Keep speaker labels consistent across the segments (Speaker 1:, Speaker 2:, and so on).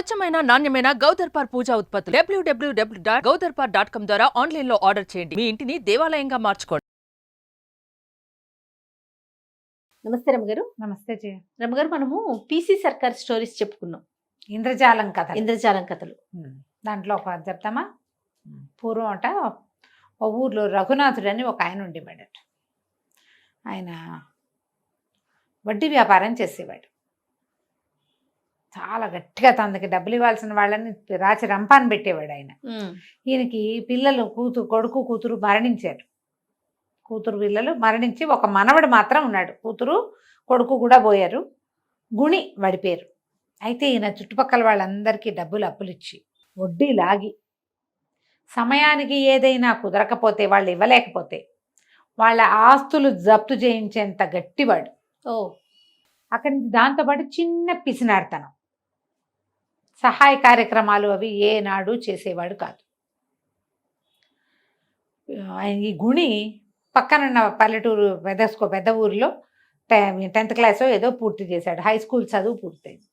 Speaker 1: స్వచ్ఛమైన నాణ్యమైన గౌదర్పార్ పూజా ఉత్పత్తులు www.gaudarpar.com ద్వారా ఆన్లైన్ లో ఆర్డర్ చేయండి. మీ ఇంటిని దేవాలయంగా మార్చుకోండి.
Speaker 2: నమస్తే రమగారు.
Speaker 3: నమస్తే జయ.
Speaker 2: రమగారు, మనము పీసీ సర్కార్ స్టోరీస్ చెప్పుకున్నాం.
Speaker 3: ఇంద్రజాలం కథ.
Speaker 2: ఇంద్రజాలం కథలు
Speaker 3: దాంట్లో ఒక చెప్తామా? పూర్వం అట ఓ ఊర్లో రఘునాథుడు అని ఒక ఆయన ఉండేవాడట. ఆయన వడ్డీ వ్యాపారం చేసేవాడు. చాలా గట్టిగా తనకి డబ్బులు ఇవ్వాల్సిన వాళ్ళని రాచి రంపాన్ని పెట్టేవాడు ఆయన. ఈయనకి పిల్లలు కొడుకు కూతురు మరణించారు. కూతురు పిల్లలు మరణించి ఒక మనవడు మాత్రం ఉన్నాడు. కూతురు కొడుకు కూడా పోయారు. గుణి వాడి పేరు. అయితే ఈయన చుట్టుపక్కల వాళ్ళందరికీ డబ్బులు అప్పులు ఇచ్చి వడ్డీ లాగి సమయానికి ఏదైనా కుదరకపోతే వాళ్ళు ఇవ్వలేకపోతే వాళ్ళ ఆస్తులు జప్తు చేయించేంత గట్టివాడు. అక్కడి నుంచి దాంతోపాటు చిన్న పిసినాడతనం, సహాయ కార్యక్రమాలు అవి ఏనాడు చేసేవాడు కాదు. ఈ గుణి పక్కనున్న పల్లెటూరు పెద్ద ఊరిలో 10th క్లాస్ ఏదో పూర్తి చేశాడు. హై స్కూల్ చదువు పూర్తయింది.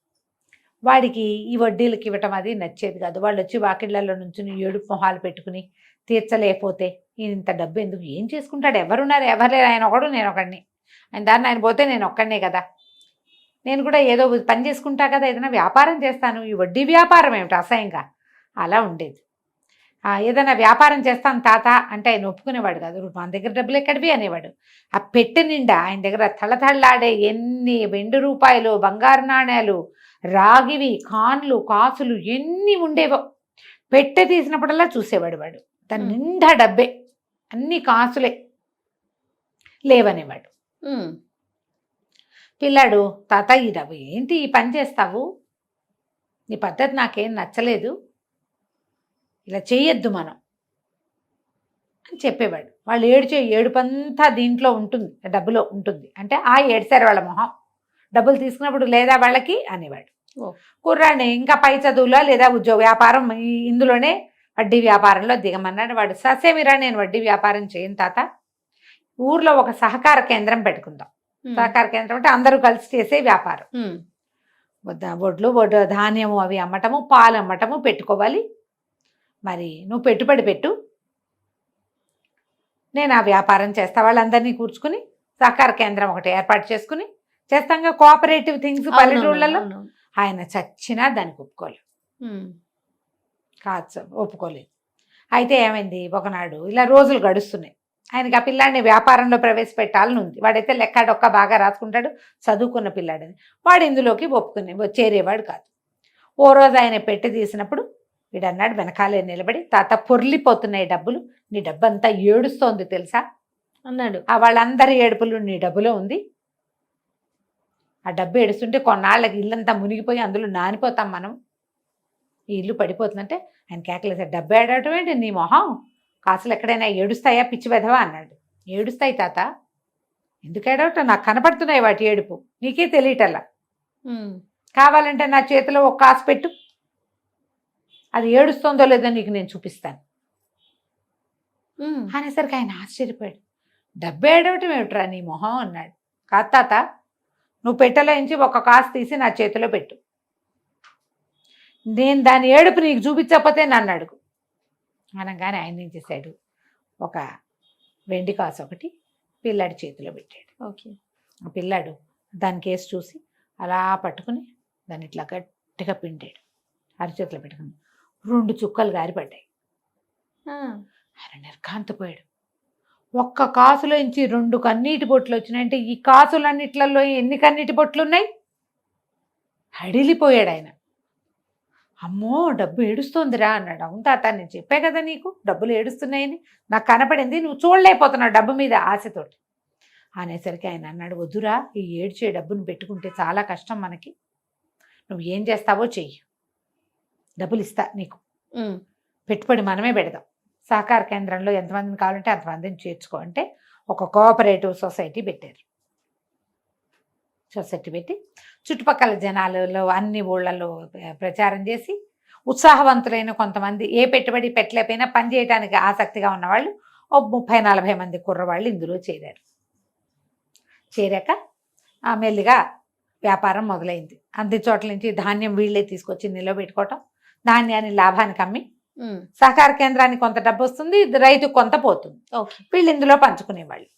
Speaker 3: వాడికి ఈ వడ్డీలకి ఇవ్వటం అది నచ్చేది కాదు. వాళ్ళు వచ్చి వాకిళ్లలో నుంచి ఏడుపు మొహాలు పెట్టుకుని తీర్చలేకపోతే ఇంత డబ్బు ఎందుకు, ఏం చేసుకుంటాడు, ఎవరున్నారు, ఎవరు లేరు, ఆయన ఒకడు నేను ఒకడిని, ఆయన దాన్ని ఆయన పోతే నేను ఒక్కడనే కదా, నేను కూడా ఏదో పని చేసుకుంటా కదా, ఏదైనా వ్యాపారం చేస్తాను, ఈ వడ్డీ వ్యాపారం ఏమిటి అసహ్యంగా అలా ఉండేది. ఏదైనా వ్యాపారం చేస్తాను తాత అంటే ఆయన ఒప్పుకునేవాడు కాదు. మన దగ్గర డబ్బులు ఎక్కడివి అనేవాడు. ఆ పెట్టె నిండా ఆయన దగ్గర తళతళలాడే ఎన్ని వెండి రూపాయలు, బంగారు నాణ్యాలు, రాగివి, కాన్లు, కాసులు ఎన్ని ఉండేవో. పెట్టె తీసినప్పుడల్లా చూసేవాడు వాడు. దాని నిండా డబ్బే, అన్ని కాసులే, లేవనేవాడు. పిల్లాడు, తాత ఈ డబ్బు ఏంటి, ఈ పని చేస్తావు, నీ పద్ధతి నాకేం నచ్చలేదు, ఇలా చేయొద్దు మనం అని చెప్పేవాడు. వాళ్ళు ఏడుపంతా దీంట్లో ఉంటుంది, డబ్బులో ఉంటుంది. అంటే ఏడ్చారు వాళ్ళ మొహం. డబ్బులు తీసుకున్నప్పుడు లేదా వాళ్ళకి అనేవాడు. కుర్రాడిని ఇంకా పై చదువులో లేదా ఉద్యోగ వ్యాపారం ఇందులోనే వడ్డీ వ్యాపారంలో దిగమన్నాడు. వాడు ససేమిరా నేను వడ్డీ వ్యాపారం చేయను తాత, ఊర్లో ఒక సహకార కేంద్రం పెట్టుకుందాం. సహకార కేంద్రం అంటే అందరూ కలిసి చేసే వ్యాపారం. వడ్లు ధాన్యము అవి అమ్మటము, పాలు అమ్మటము పెట్టుకోవాలి. మరి నువ్వు పెట్టుబడి పెట్టు, నేను ఆ వ్యాపారం చేస్తా. వాళ్ళందరినీ కూర్చుకుని సహకార కేంద్రం ఒకటి ఏర్పాటు చేసుకుని చేస్తాంగా, కోఆపరేటివ్ థింగ్స్ పల్లెటూళ్ళలో. ఆయన చచ్చినా దానికి ఒప్పుకోలేదు. అయితే ఏమైంది, ఒకనాడు ఇలా రోజులు గడుస్తున్నాయి. ఆయనకి ఆ పిల్లాడిని వ్యాపారంలో ప్రవేశపెట్టాలని ఉంది. వాడైతే లెక్క డొక్క బాగా రాసుకుంటాడు, చదువుకున్న పిల్లాడని. వాడు ఇందులోకి చేరేవాడు కాదు. ఓ రోజు ఆయన పెట్టి తీసినప్పుడు వీడన్నాడు వెనకాలే నిలబడి, తాత పొర్లిపోతున్నాయి డబ్బులు, నీ డబ్బు అంతా ఏడుస్తోంది తెలుసా అన్నాడు. వాళ్ళందరి ఏడుపులు నీ డబ్బులో ఉంది. ఆ డబ్బు ఏడుస్తుంటే కొన్నాళ్ళకి ఇల్లంతా మునిగిపోయి అందులో నానిపోతాం మనం, ఈ ఇల్లు పడిపోతుందంటే ఆయన కేకలేసాడు, డబ్బు ఏడవటం ఏంటి నీ మొహం, కాసులు ఎక్కడైనా ఏడుస్తాయా పిచ్చి వెధవా అన్నాడు. ఏడుస్తాయి తాత, ఎందుకు ఏడవటం, నాకు కనపడుతున్నాయి వాటి ఏడుపు, నీకే తెలియటల్లా, కావాలంటే నా చేతిలో ఒక కాసు పెట్టు, అది ఏడుస్తుందో లేదో నీకు నేను చూపిస్తాను అనేసరికి ఆయన ఆశ్చర్యపోయాడు. డబ్బు ఏడవటం ఏమిట్రా నీ మొహం అన్నాడు. కాదు తాత, నువ్వు పెట్టలోంచి ఒక కాసు తీసి నా చేతిలో పెట్టు, నేను దాని ఏడుపు నీకు చూపించకపోతే నన్ను అడుగు అనగానే ఆయన ఏం చేశాడు, ఒక వెండి కాసు ఒకటి పిల్లాడి చేతిలో పెట్టాడు. ఆ పిల్లాడు దాని కేసు చూసి అలా పట్టుకుని దాన్ని ఇట్లా గట్టిగా పిండాడు, అరచేతిలో పెట్టుకుని 2 చుక్కలు గారిపడ్డాయి. ఆయన నిర్ఘాంతపోయాడు. ఒక్క కాసులోంచి 2 కన్నీటి బొట్లు వచ్చినాయంటే ఈ కాసులన్నిట్లలో ఎన్ని కన్నీటి బొట్లు ఉన్నాయి, హడిలిపోయాడు ఆయన. అమ్మో డబ్బు ఏడుస్తోందిరా అన్నాడు. అవును తాత, నేను చెప్పే కదా నీకు డబ్బులు ఏడుస్తున్నాయని, నాకు కనపడింది, నువ్వు చూడలేకపోతున్నావు డబ్బు మీద ఆశతోటి అనేసరికి ఆయన అన్నాడు, వద్దురా, ఈ ఏడ్చే డబ్బును పెట్టుకుంటే చాలా కష్టం మనకి, నువ్వు ఏం చేస్తావో చెయ్యి, డబ్బులు ఇస్తా నీకు, పెట్టుబడి మనమే పెడదాం, సహకార కేంద్రంలో ఎంతమందిని కావాలంటే అంతమందిని చేర్చుకో అంటే ఒక కోఆపరేటివ్ సొసైటీ పెట్టారు. సొసైటీ పెట్టి చుట్టుపక్కల జనాలలో అన్ని ఊళ్ళల్లో ప్రచారం చేసి ఉత్సాహవంతులైన కొంతమంది, ఏ పెట్టుబడి పెట్టలేకపోయినా పని చేయడానికి ఆసక్తిగా ఉన్నవాళ్ళు 30-40 మంది కుర్రవాళ్ళు ఇందులో చేరారు. చేరాక మెల్లిగా వ్యాపారం మొదలైంది. అన్ని చోట్ల నుంచి ధాన్యం వీళ్ళే తీసుకొచ్చి నిలబెట్టుకోవటం, ధాన్యాన్ని లాభానికి అమ్మి సహకార కేంద్రానికి కొంత డబ్బు వస్తుంది, రైతుకు కొంత పోతుంది.
Speaker 2: ఓకే.
Speaker 3: వీళ్ళు ఇందులో పంచుకునేవాళ్ళు,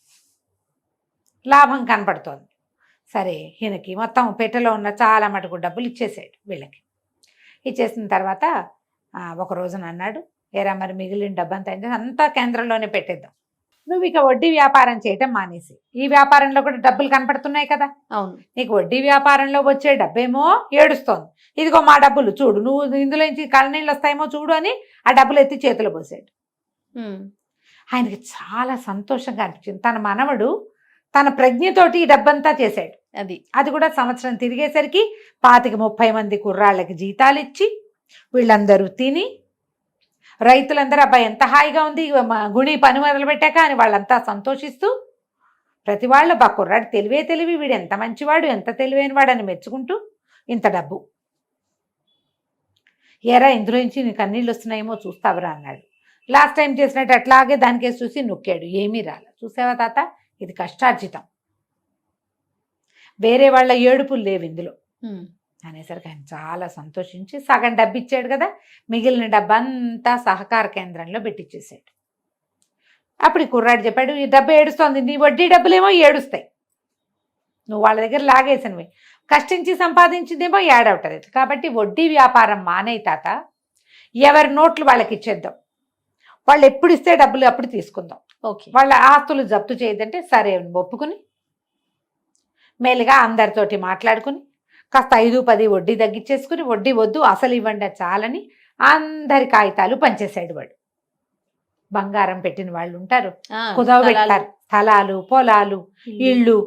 Speaker 3: లాభం కనపడుతోంది. సరే, ఈయనకి మొత్తం పెట్టెలో ఉన్న చాలా మటుకు డబ్బులు ఇచ్చేసాడు వీళ్ళకి. ఇచ్చేసిన తర్వాత ఒక రోజున అన్నాడు, ఏరా మరి మిగిలిన డబ్బంతా అంతా కేంద్రంలోనే పెట్టేద్దాం, నువ్వు ఇక వడ్డీ వ్యాపారం చేయటం మానేసి, ఈ వ్యాపారంలో కూడా డబ్బులు కనపడుతున్నాయి కదా,
Speaker 2: అవును,
Speaker 3: నీకు వడ్డీ వ్యాపారంలో వచ్చే డబ్బేమో ఏడుస్తోంది, ఇదిగో మా డబ్బులు చూడు, నువ్వు ఇందులో నుంచి కళ్ళనీళ్ళు వస్తాయేమో చూడు అని ఆ డబ్బులు ఎత్తి చేతిలో పోసాడు. ఆయనకి చాలా సంతోషంగా అనిపించింది. తన మనవడు తన ప్రజ్ఞతోటి ఈ డబ్బంతా చేశాడు. అది కూడా సంవత్సరం తిరిగేసరికి 25-30 మంది కుర్రాళ్ళకి జీతాలు ఇచ్చి, వీళ్ళందరూ తిని, రైతులందరూ అబ్బాయి ఎంత హాయిగా ఉంది గుణి పని మొదలు పెట్టాక అని వాళ్ళంతా సంతోషిస్తూ, ప్రతి వాళ్ళు బా కుర్రాడు తెలివి, వీడు ఎంత మంచివాడు, ఎంత తెలివైన వాడు అని మెచ్చుకుంటూ, ఇంత డబ్బు ఏరా ఇందులో నుంచి నీకు కన్నీళ్ళు వస్తున్నాయేమో చూస్తావరా అన్నాడు. లాస్ట్ టైం చేసినట్టు అట్లాగే దానికేసి చూసి నొక్కాడు, ఏమీ రాలే. చూసావా తాత, ఇది కష్టార్జితం, వేరే వాళ్ళ ఏడుపులు లేవు ఇందులో అనేసరికి ఆయన చాలా సంతోషించి సగం డబ్బు ఇచ్చాడు కదా, మిగిలిన డబ్బంతా సహకార కేంద్రంలో పెట్టించేసాడు. అప్పుడు ఈ కుర్రాడు చెప్పాడు, ఈ డబ్బు ఏడుస్తోంది, నీ వడ్డీ డబ్బులేమో ఏడుస్తాయి, నువ్వు వాళ్ళ దగ్గర లాగేసినవి, కష్టించి సంపాదించిందేమో ఏడవుతుంది. కాబట్టి వడ్డీ వ్యాపారం మానే తాత, ఎవరి నోట్లు వాళ్ళకి ఇచ్చేద్దాం, వాళ్ళు ఎప్పుడు ఇస్తే డబ్బులు అప్పుడు తీసుకుందాం,
Speaker 2: ఓకే,
Speaker 3: వాళ్ళ ఆస్తులు జప్తు చేయదంటే సరే ఒప్పుకుని, మేలుగా అందరితోటి మాట్లాడుకుని కాస్త 5-10 వడ్డీ తగ్గించేసుకుని, వడ్డీ వద్దు అసలు ఇవ్వండి చాలని అందరి కాగితాలు పంచేసాడు వాడు. బంగారం పెట్టిన వాళ్ళు ఉంటారు, కుదవ పెట్టారు, స్థలాలు, పొలాలు, ఇళ్ళు,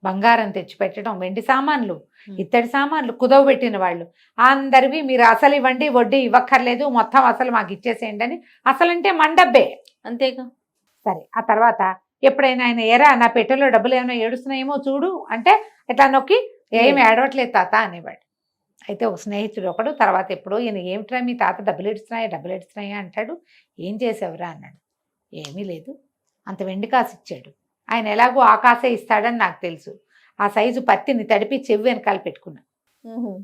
Speaker 3: బంగారం తెచ్చి పెట్టడం, వెండి సామాన్లు, ఇత్తడి సామాన్లు కుదవ పెట్టిన వాళ్ళు అందరివి మీరు అసలు ఇవ్వండి, వడ్డీ ఇవ్వక్కర్లేదు, మొత్తం అసలు మాకు ఇచ్చేసేయండి అని. అసలంటే మండబ్బే,
Speaker 2: అంతేగా.
Speaker 3: సరే, ఆ తర్వాత ఎప్పుడైనా ఆయన ఎరా నా పెట్టెలో డబ్బులు ఏమైనా ఏడుస్తున్నాయేమో చూడు అంటే ఇట్లా నొక్కి ఏమి ఏడవట్లేదు తాత అనేవాడు. అయితే ఒక స్నేహితుడు ఒకడు తర్వాత ఎప్పుడో ఈయన ఏమిట్రా మీ తాత డబ్బులు ఏడుస్తున్నాయా అంటాడు. ఏం చేసావురా అన్నాడు. ఏమీ లేదు, అంత వెండి కాసు ఇచ్చాడు, ఆయన ఎలాగో ఆకాశే ఇస్తాడని నాకు తెలుసు, ఆ సైజు పత్తిని తడిపి చెవి వెనకాల పెట్టుకున్నా,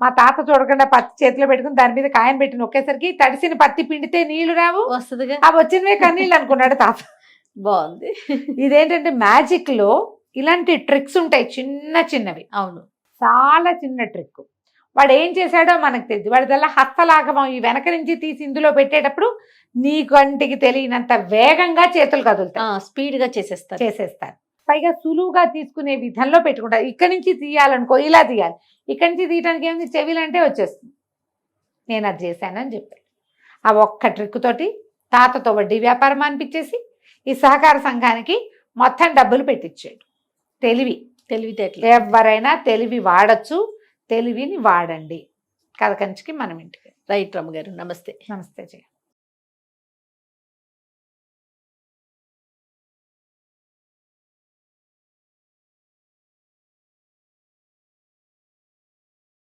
Speaker 3: మా తాత చూడకుండా పత్తి చేతిలో పెట్టుకుని దాని మీద కాయను పెట్టి నొక్కేసరికి తడిసిన పత్తి పిండితే నీళ్లు రావు,
Speaker 2: వస్తుందిగా,
Speaker 3: అవి వచ్చినవే కన్నీళ్ళు అనుకున్నాడు తాత.
Speaker 2: బాగుంది.
Speaker 3: ఇదేంటంటే మ్యాజిక్ లో ఇలాంటి ట్రిక్స్ ఉంటాయి, చిన్నవి.
Speaker 2: అవును,
Speaker 3: చాలా చిన్న ట్రిక్. వాడు ఏం చేశాడో మనకు తెలియదు, వాడిదల్లా హస్తలాగమం, ఈ వెనక నుంచి తీసి ఇందులో పెట్టేటప్పుడు నీ కంటికి తెలియనంత వేగంగా చేతులు కదులుతాయి,
Speaker 2: స్పీడ్ గా చేసేస్తారు.
Speaker 3: పైగా సులువుగా తీసుకునే విధంలో పెట్టుకుంటారు. ఇక్కడి నుంచి తీయాలనుకో ఇలా తీయాలి, ఇక్కడి నుంచి తీయడానికి ఏముంది, చెవిలంటే వచ్చేస్తుంది. నేను అది చేశానని చెప్పాడు. ఆ ఒక్క ట్రిక్ తోటి తాతతో వడ్డీ వ్యాపారం అనిపించేసి ఈ సహకార సంఘానికి మొత్తం డబ్బులు పెట్టించాడు. తెలివితేటలు. ఎవరైనా తెలివి వాడచ్చు, తెలివిని వాడండి. కథ కంచికి మనం ఇంటికి.
Speaker 2: రైట్ రమ్మ గారు, నమస్తే.
Speaker 3: నమస్తే జయ.